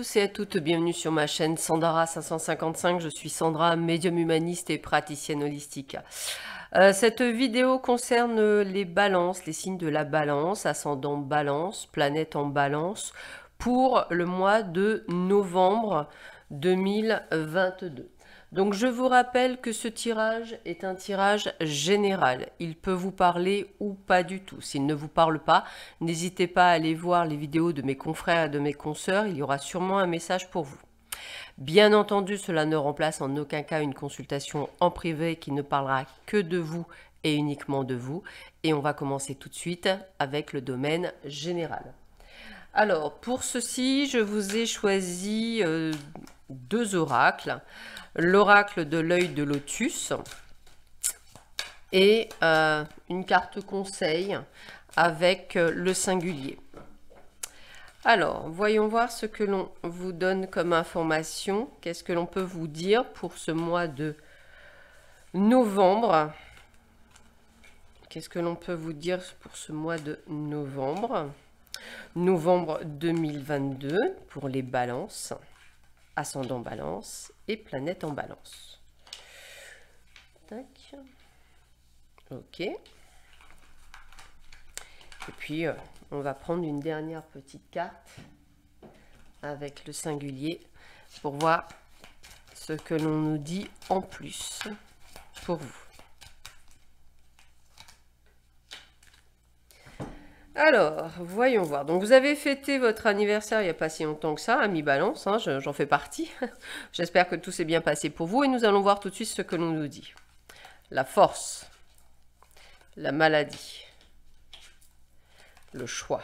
tous et à toutes, bienvenue sur ma chaîne Sandara 555. Je suis Sandra, médium humaniste et praticienne holistique. Cette vidéo concerne les balances, les signes de la balance, ascendant balance, planète en balance, pour le mois de novembre 2022. Donc je vous rappelle que ce tirage est un tirage général. Il peut vous parler ou pas du tout. S'il ne vous parle pas, n'hésitez pas à aller voir les vidéos de mes confrères et de mes consoeurs. Il y aura sûrement un message pour vous. Bien entendu, cela ne remplace en aucun cas une consultation en privé qui ne parlera que de vous et uniquement de vous. Et on va commencer tout de suite avec le domaine général. Alors, pour ceci, je vous ai choisi deux oracles. L'oracle de l'œil de lotus et une carte conseil avec le singulier. Alors, voyons voir ce que l'on vous donne comme information. Qu'est-ce que l'on peut vous dire pour ce mois de novembre? Qu'est-ce que l'on peut vous dire pour ce mois de novembre? Novembre 2022 pour les balances, ascendant balance et planète en balance. Tac. Ok. Et puis, on va prendre une dernière petite carte avec le singulier pour voir ce que l'on nous dit en plus pour vous. Alors, voyons voir. Donc, vous avez fêté votre anniversaire il n'y a pas si longtemps que ça, ami Balance, hein, j'en fais partie. J'espère que tout s'est bien passé pour vous et nous allons voir tout de suite ce que l'on nous dit. La force, la maladie, le choix,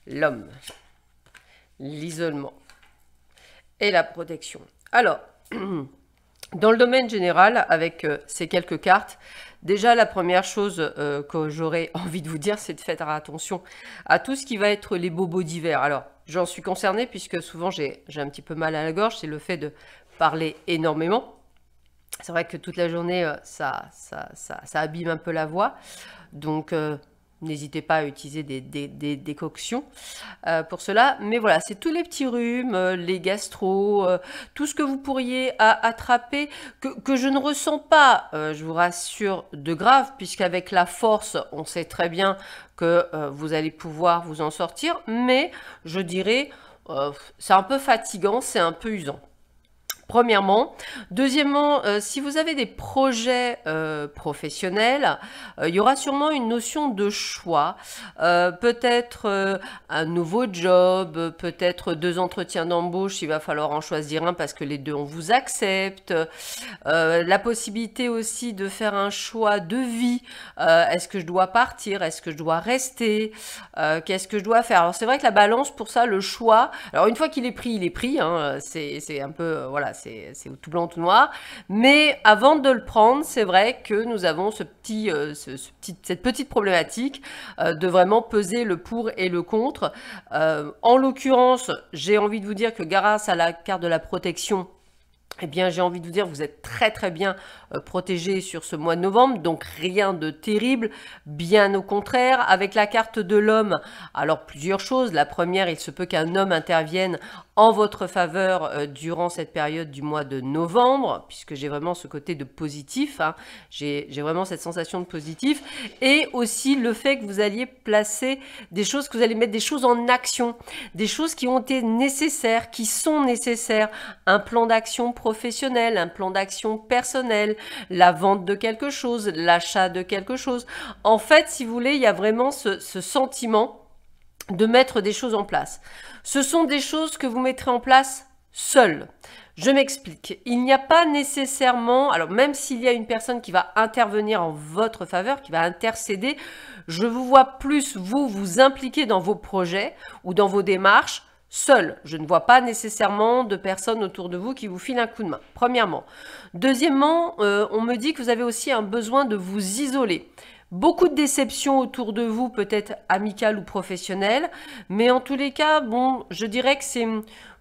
l'homme, l'isolement et la protection. Alors, dans le domaine général, avec ces quelques cartes, déjà, la première chose que j'aurais envie de vous dire, c'est de faire attention à tout ce qui va être les bobos d'hiver. Alors, j'en suis concernée puisque souvent j'ai un petit peu mal à la gorge, c'est le fait de parler énormément. C'est vrai que toute la journée, ça abîme un peu la voix. Donc, n'hésitez pas à utiliser des décoctions pour cela. Mais voilà, c'est tous les petits rhumes, les gastro, tout ce que vous pourriez attraper, que je ne ressens pas, je vous rassure, de grave, puisqu'avec la force, on sait très bien que vous allez pouvoir vous en sortir. Mais je dirais, c'est un peu fatigant, c'est un peu usant. Premièrement. Deuxièmement, si vous avez des projets professionnels, il y aura sûrement une notion de choix. Peut-être un nouveau job, peut-être 2 entretiens d'embauche, il va falloir en choisir un parce que les deux on vous accepte. La possibilité aussi de faire un choix de vie. Est-ce que je dois partir? Est-ce que je dois rester? Qu'est-ce que je dois faire? Alors c'est vrai que la balance, pour ça, le choix, alors une fois qu'il est pris, il est pris. Hein, c'est un peu, voilà, c'est tout blanc, tout noir. Mais avant de le prendre, c'est vrai que nous avons cette petite problématique de vraiment peser le pour et le contre. En l'occurrence, j'ai envie de vous dire que grâce à la carte de la protection, eh bien, j'ai envie de vous dire que vous êtes très très bien protégé sur ce mois de novembre, donc rien de terrible, bien au contraire. Avec la carte de l'homme, alors plusieurs choses. La première, il se peut qu'un homme intervienne en votre faveur durant cette période du mois de novembre, puisque j'ai vraiment ce côté de positif, hein. J'ai vraiment cette sensation de positif, et aussi le fait que vous alliez placer des choses, que vous allez mettre des choses en action, des choses qui ont été nécessaires, qui sont nécessaires, un plan d'action professionnel, un plan d'action personnel, la vente de quelque chose, l'achat de quelque chose. En fait, si vous voulez, il y a vraiment ce sentiment de mettre des choses en place. Ce sont des choses que vous mettrez en place seul. Je m'explique. Il n'y a pas nécessairement, alors même s'il y a une personne qui va intervenir en votre faveur, qui va intercéder, je vous vois plus vous impliquer dans vos projets ou dans vos démarches seul. Je ne vois pas nécessairement de personnes autour de vous qui vous filent un coup de main, premièrement. Deuxièmement, on me dit que vous avez aussi un besoin de vous isoler. Beaucoup de déceptions autour de vous, peut-être amicales ou professionnelles, mais en tous les cas, bon, je dirais que c'est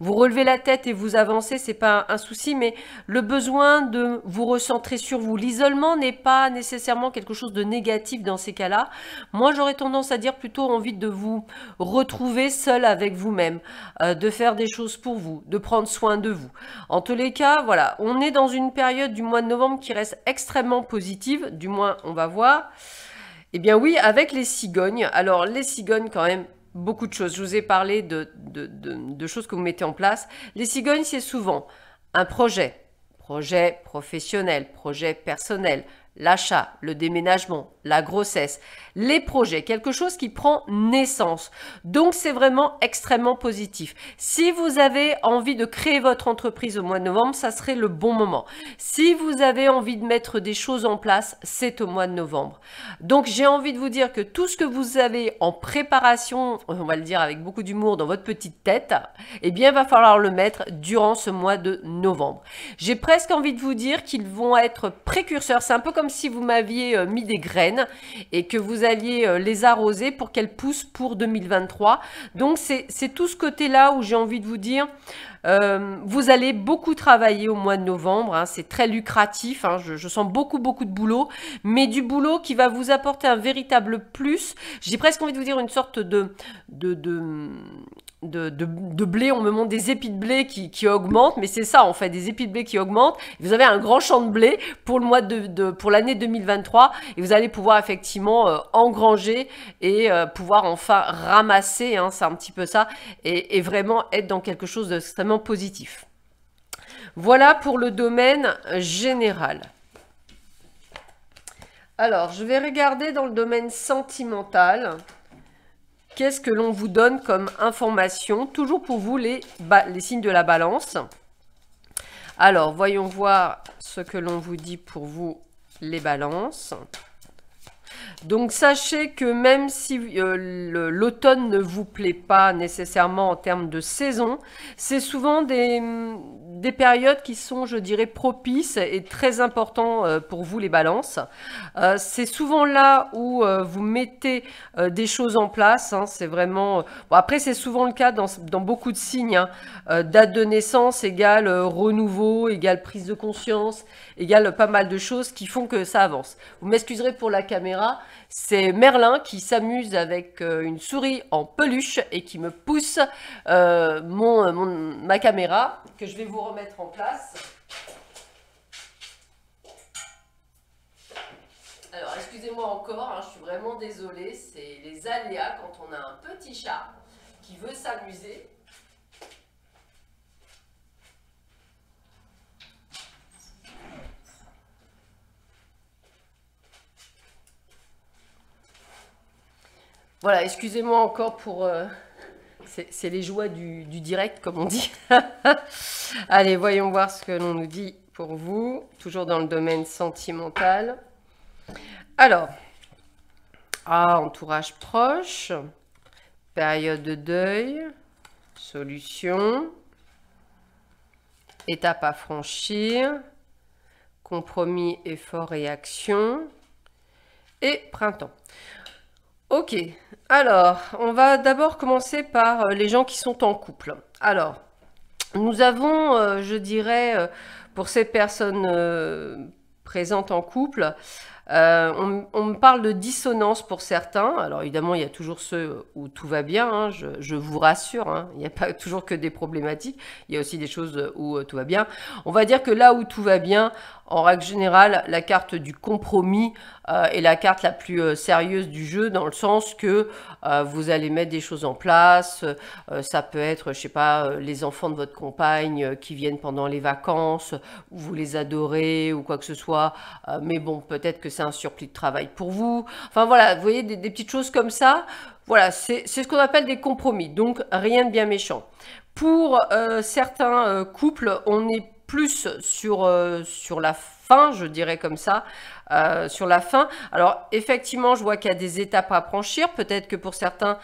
vous relevez la tête et vous avancez, c'est pas un souci, mais le besoin de vous recentrer sur vous. L'isolement n'est pas nécessairement quelque chose de négatif dans ces cas-là. Moi, j'aurais tendance à dire plutôt envie de vous retrouver seul avec vous-même, de faire des choses pour vous, de prendre soin de vous. En tous les cas, voilà, on est dans une période du mois de novembre qui reste extrêmement positive, du moins on va voir. Eh bien oui, avec les cigognes. Alors les cigognes quand même, beaucoup de choses. Je vous ai parlé de choses que vous mettez en place. Les cigognes, c'est souvent un projet professionnel, projet personnel, l'achat, le déménagement, la grossesse, les projets, quelque chose qui prend naissance. Donc, c'est vraiment extrêmement positif. Si vous avez envie de créer votre entreprise au mois de novembre, ça serait le bon moment. Si vous avez envie de mettre des choses en place, c'est au mois de novembre. Donc, j'ai envie de vous dire que tout ce que vous avez en préparation, on va le dire avec beaucoup d'humour dans votre petite tête, eh bien, il va falloir le mettre durant ce mois de novembre. J'ai presque envie de vous dire qu'ils vont être précurseurs. C'est un peu comme si vous m'aviez mis des graines et que vous alliez les arroser pour qu'elles poussent pour 2023. Donc, c'est tout ce côté-là où j'ai envie de vous dire, vous allez beaucoup travailler au mois de novembre. Hein, c'est très lucratif. Hein, je sens beaucoup de boulot, mais du boulot qui va vous apporter un véritable plus. J'ai presque envie de vous dire une sorte de blé, on me montre des épis de blé qui augmentent, mais c'est ça en fait, des épis de blé qui augmentent. Vous avez un grand champ de blé pour le mois pour l'année 2023 et vous allez pouvoir effectivement engranger et pouvoir enfin ramasser, hein, c'est un petit peu ça, et vraiment être dans quelque chose d'extrêmement positif. Voilà pour le domaine général. Alors, je vais regarder dans le domaine sentimental. Qu'est-ce que l'on vous donne comme information? Toujours pour vous, les signes de la balance. Alors, voyons voir ce que l'on vous dit pour vous, les balances. Donc, sachez que même si l'automne ne vous plaît pas nécessairement en termes de saison, c'est souvent des périodes qui sont, je dirais, propices et très importants pour vous, les balances. C'est souvent là où vous mettez des choses en place. Hein, c'est vraiment... Bon, après, c'est souvent le cas dans beaucoup de signes. Hein. Date de naissance égale renouveau, égale prise de conscience, égale pas mal de choses qui font que ça avance. Vous m'excuserez pour la caméra. C'est Merlin qui s'amuse avec une souris en peluche et qui me pousse ma caméra que je vais vous remettre en place. Alors, excusez-moi encore, hein, je suis vraiment désolée, c'est les aléas quand on a un petit chat qui veut s'amuser. Voilà, excusez-moi encore pour... c'est les joies du direct, comme on dit. Allez, voyons voir ce que l'on nous dit pour vous. Toujours dans le domaine sentimental. Alors, entourage proche, période de deuil, solution, étape à franchir, compromis, effort et action, et printemps. Ok, alors, on va d'abord commencer par les gens qui sont en couple. Alors, nous avons, je dirais, pour ces personnes présentes en couple, on me parle de dissonance pour certains. Alors évidemment, il y a toujours ceux où tout va bien, hein, je vous rassure, hein, il n'y a pas toujours que des problématiques, il y a aussi des choses où tout va bien. On va dire que là où tout va bien, en règle générale, la carte du compromis est la carte la plus sérieuse du jeu, dans le sens que vous allez mettre des choses en place. Ça peut être, je sais pas, les enfants de votre compagne qui viennent pendant les vacances, vous les adorez ou quoi que ce soit. Mais bon, peut-être que c'est un surplus de travail pour vous. Enfin voilà, vous voyez, des petites choses comme ça. Voilà, c'est ce qu'on appelle des compromis. Donc, rien de bien méchant. Pour certains couples, on est plus sur la fin, je dirais comme ça, sur la fin. Alors, effectivement, je vois qu'il y a des étapes à franchir. Peut-être que pour certains,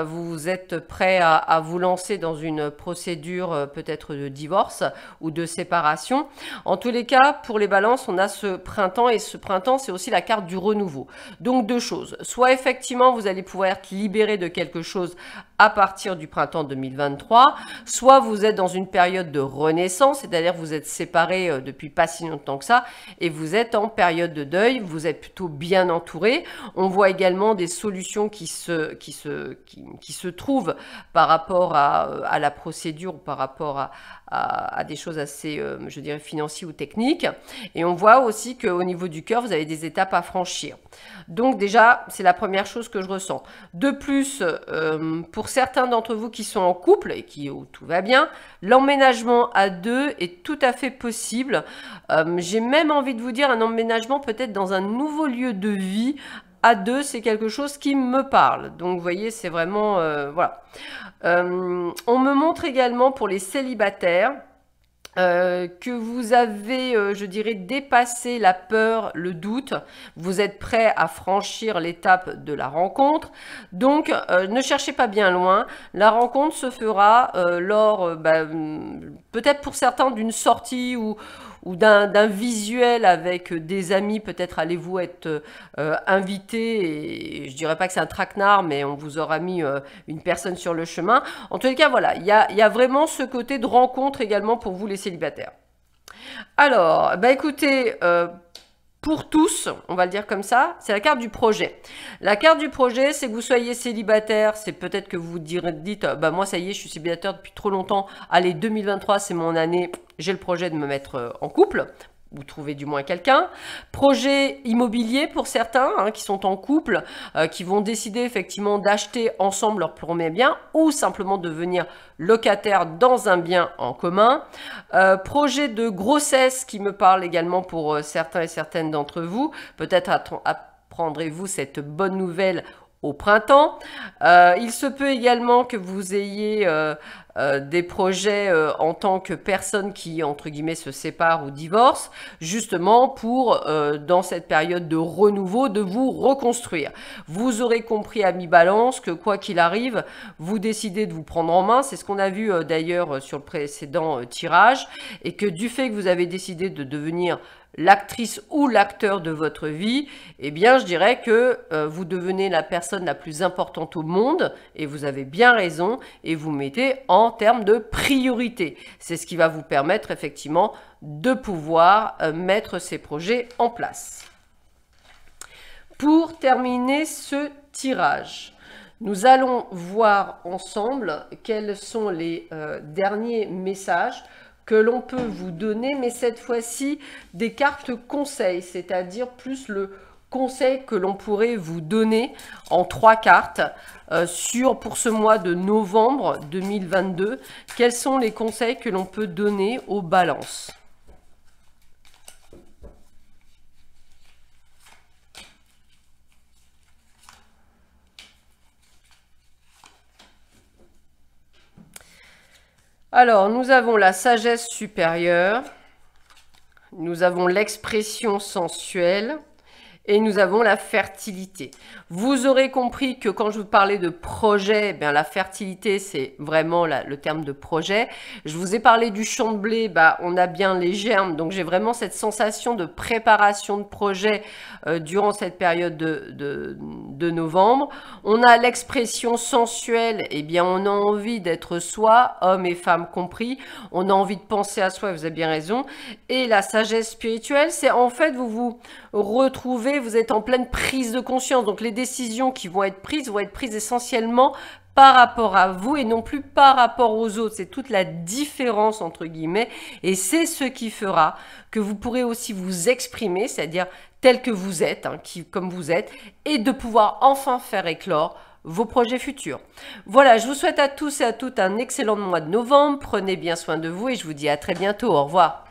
vous êtes prêts à vous lancer dans une procédure peut-être de divorce ou de séparation. En tous les cas, pour les balances, on a ce printemps et ce printemps, c'est aussi la carte du renouveau. Donc, deux choses. Soit effectivement, vous allez pouvoir être libéré de quelque chose à partir du printemps 2023, soit vous êtes dans une période de renaissance, c'est-à-dire vous êtes séparés depuis pas si longtemps que ça, et vous êtes en période de deuil, vous êtes plutôt bien entouré. On voit également des solutions qui se trouvent par rapport à la procédure, par rapport à des choses assez, je dirais, financières ou techniques. Et on voit aussi qu'au niveau du cœur, vous avez des étapes à franchir. Donc déjà, c'est la première chose que je ressens. De plus, pour certains d'entre vous qui sont en couple et où tout va bien, l'emménagement à deux est tout à fait possible. J'ai même envie de vous dire un emménagement peut-être dans un nouveau lieu de vie. À deux, c'est quelque chose qui me parle. Donc, vous voyez, c'est vraiment... voilà. On me montre également pour les célibataires que vous avez, je dirais, dépassé la peur, le doute. Vous êtes prêt à franchir l'étape de la rencontre. Donc, ne cherchez pas bien loin. La rencontre se fera lors, peut-être pour certains, d'une sortie ou d'un visuel avec des amis. Peut-être allez-vous être invité, et je dirais pas que c'est un traquenard, mais on vous aura mis une personne sur le chemin. En tous les cas, voilà, il y a vraiment ce côté de rencontre également pour vous les célibataires. Alors, écoutez, pour tous, on va le dire comme ça, c'est la carte du projet. La carte du projet, c'est que vous soyez célibataire, c'est peut-être que vous dites, moi ça y est, je suis célibataire depuis trop longtemps, allez, 2023, c'est mon année, j'ai le projet de me mettre en couple. Vous trouvez du moins quelqu'un. Projet immobilier pour certains qui sont en couple, qui vont décider effectivement d'acheter ensemble leur premier bien ou simplement devenir locataire dans un bien en commun. Projet de grossesse qui me parle également pour certains et certaines d'entre vous. Peut-être apprendrez-vous cette bonne nouvelle au printemps. Il se peut également que vous ayez des projets en tant que personne qui, entre guillemets, se sépare ou divorce, justement pour, dans cette période de renouveau, de vous reconstruire. Vous aurez compris à mi-balance que, quoi qu'il arrive, vous décidez de vous prendre en main. C'est ce qu'on a vu d'ailleurs sur le précédent tirage, et que du fait que vous avez décidé de devenir l'actrice ou l'acteur de votre vie, eh bien, je dirais que vous devenez la personne la plus importante au monde, et vous avez bien raison, et vous mettez en termes de priorité. C'est ce qui va vous permettre effectivement de pouvoir mettre ces projets en place. Pour terminer ce tirage, nous allons voir ensemble quels sont les derniers messages que l'on peut vous donner, mais cette fois-ci des cartes conseils, c'est-à-dire plus le conseil que l'on pourrait vous donner en 3 cartes pour ce mois de novembre 2022. Quels sont les conseils que l'on peut donner aux balances ? Alors, nous avons la sagesse supérieure, nous avons l'expression sensuelle et nous avons la fertilité. Vous aurez compris que quand je vous parlais de projet, la fertilité, c'est vraiment le terme de projet. Je vous ai parlé du champ de blé, on a bien les germes, donc j'ai vraiment cette sensation de préparation de projet durant cette période de novembre. On a l'expression sensuelle, on a envie d'être soi, hommes et femmes compris, on a envie de penser à soi, vous avez bien raison. Et la sagesse spirituelle, c'est en fait vous retrouvez, vous êtes en pleine prise de conscience, donc les décisions qui vont être prises essentiellement par rapport à vous et non plus par rapport aux autres. C'est toute la différence entre guillemets, et c'est ce qui fera que vous pourrez aussi vous exprimer, c'est-à-dire tel que vous êtes, comme vous êtes, et de pouvoir enfin faire éclore vos projets futurs. Voilà, je vous souhaite à tous et à toutes un excellent mois de novembre. Prenez bien soin de vous et je vous dis à très bientôt. Au revoir.